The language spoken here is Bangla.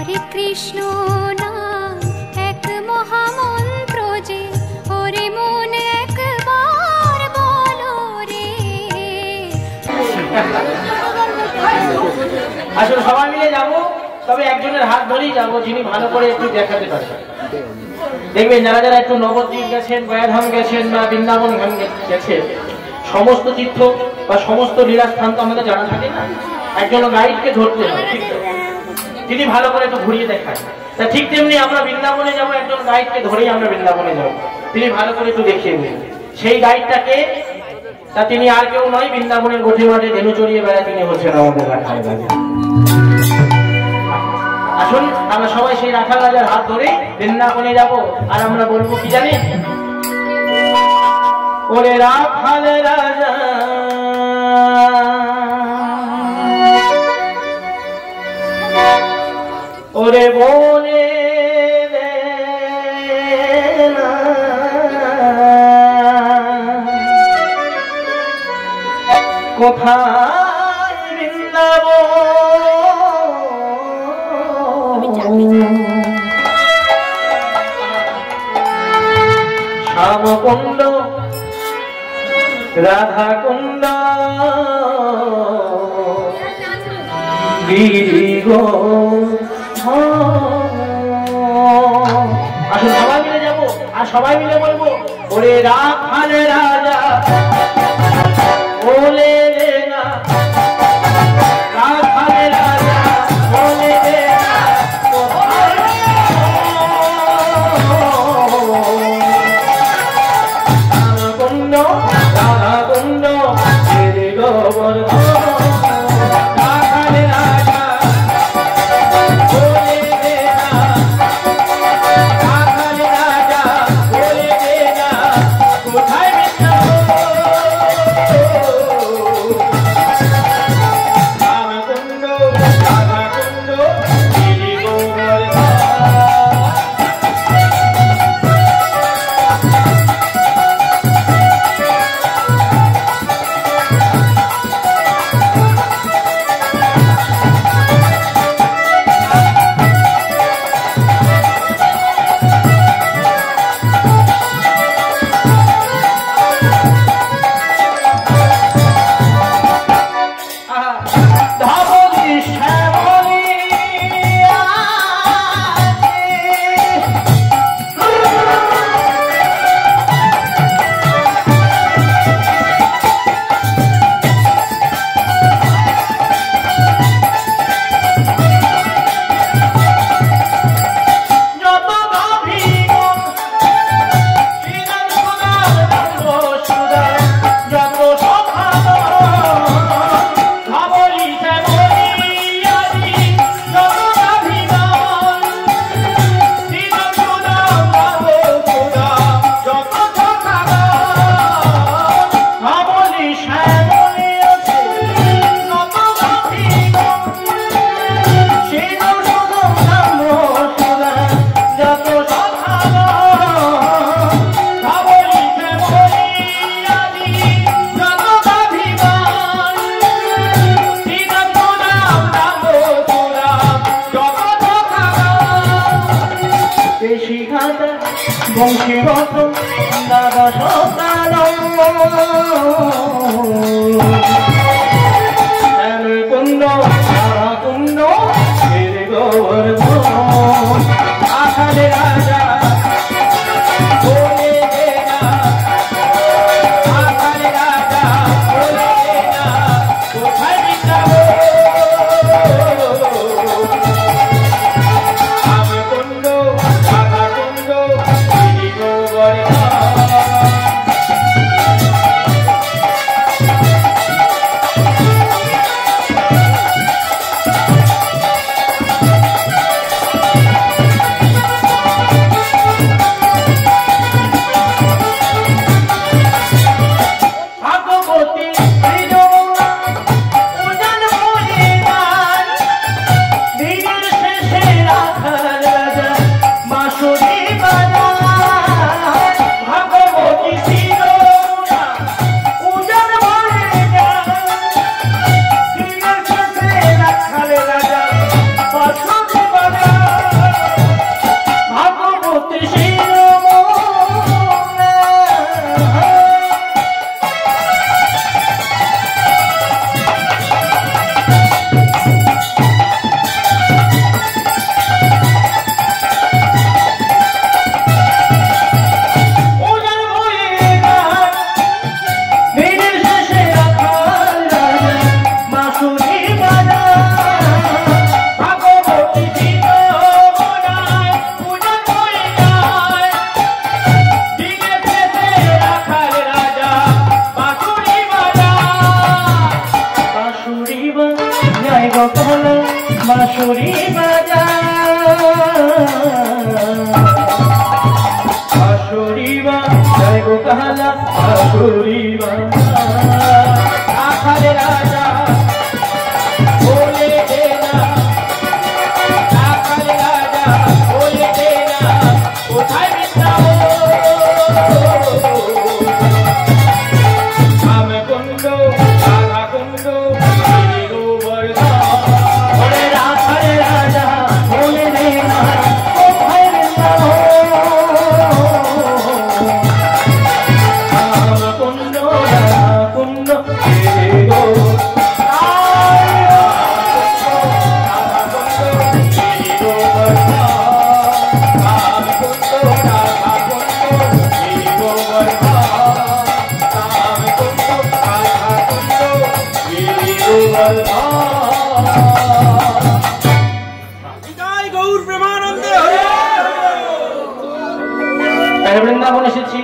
হরে কৃষ্ণ নাম এক মহামন্ত্র যে, ওরে মন একবার বলো রে। আসলে সবাই মিলে যাবো, তবে একজনের হাত ধরেই যাবো যিনি ভালো করে একটু দেখাতে পারবেন। দেখবেন যারা যারা একটু নবদ্বীপ গেছেন, গয়াধাম গেছেন বা বৃন্দাবন গেছেন, সমস্ত তীর্থ বা সমস্ত লীলাস্থান তো আমাদের জানা থাকে না, একজন গাইডকে ধরতে হয়, ঠিক তিনি ভালো করে একটু ঘুরিয়ে দেখায়। তা ঠিক তেমনি আমরা বৃন্দাবনে যাবো, একজন গাইডকে ধরেই আমরা বৃন্দাবনে যাবো, তিনি ভালো করে একটু দেখিয়ে দিন। সেই গাইডটাকে, তা তিনি আর কেউ নয়, বৃন্দাবনের গোঠে মাঠে ধেনু চড়িয়ে বেড়ায় তিনি হচ্ছেন আমাদের রাখাল রাজা। আসুন আমরা সবাই সেই রাখাল রাজার হাত ধরে বৃন্দাবনে যাব, আর আমরা বলবো কি জানি, ওরে রাখাল রাজা ওরে বনে কোথায় বৃন্দাবন শ্যামকুণ্ড রাধাকুণ্ড গিরিগো। আসুন সবাই মিলে যাবো আর সবাই মিলে বলবো, ওরে রাখাল রাজা বলে রে না, রাখাল রাজা বলে রে না, রাধাকুণ্ড রাধাকুণ্ড গিরিগো রাখাল রাজা বলে রে না, রাখাল রাজা বলে রে না, কোথায় বংশীগত দাদা সকাল কুণ্ড কুণ্ড গোবর্ধন আখাল রাজা বলে দে না, আখাল রাজা বলে দে না, কোথায় বৃন্দাবন কুণ্ড রাধা কুণ্ড গিরিগোবর্ধন। রাজা আসরিবা জয় গো কাহালা আসরিবা রাখালে রাজা বলে দে না রাখালে রাজা বলে দে না কোথায় বৃন্দাবন এসেছি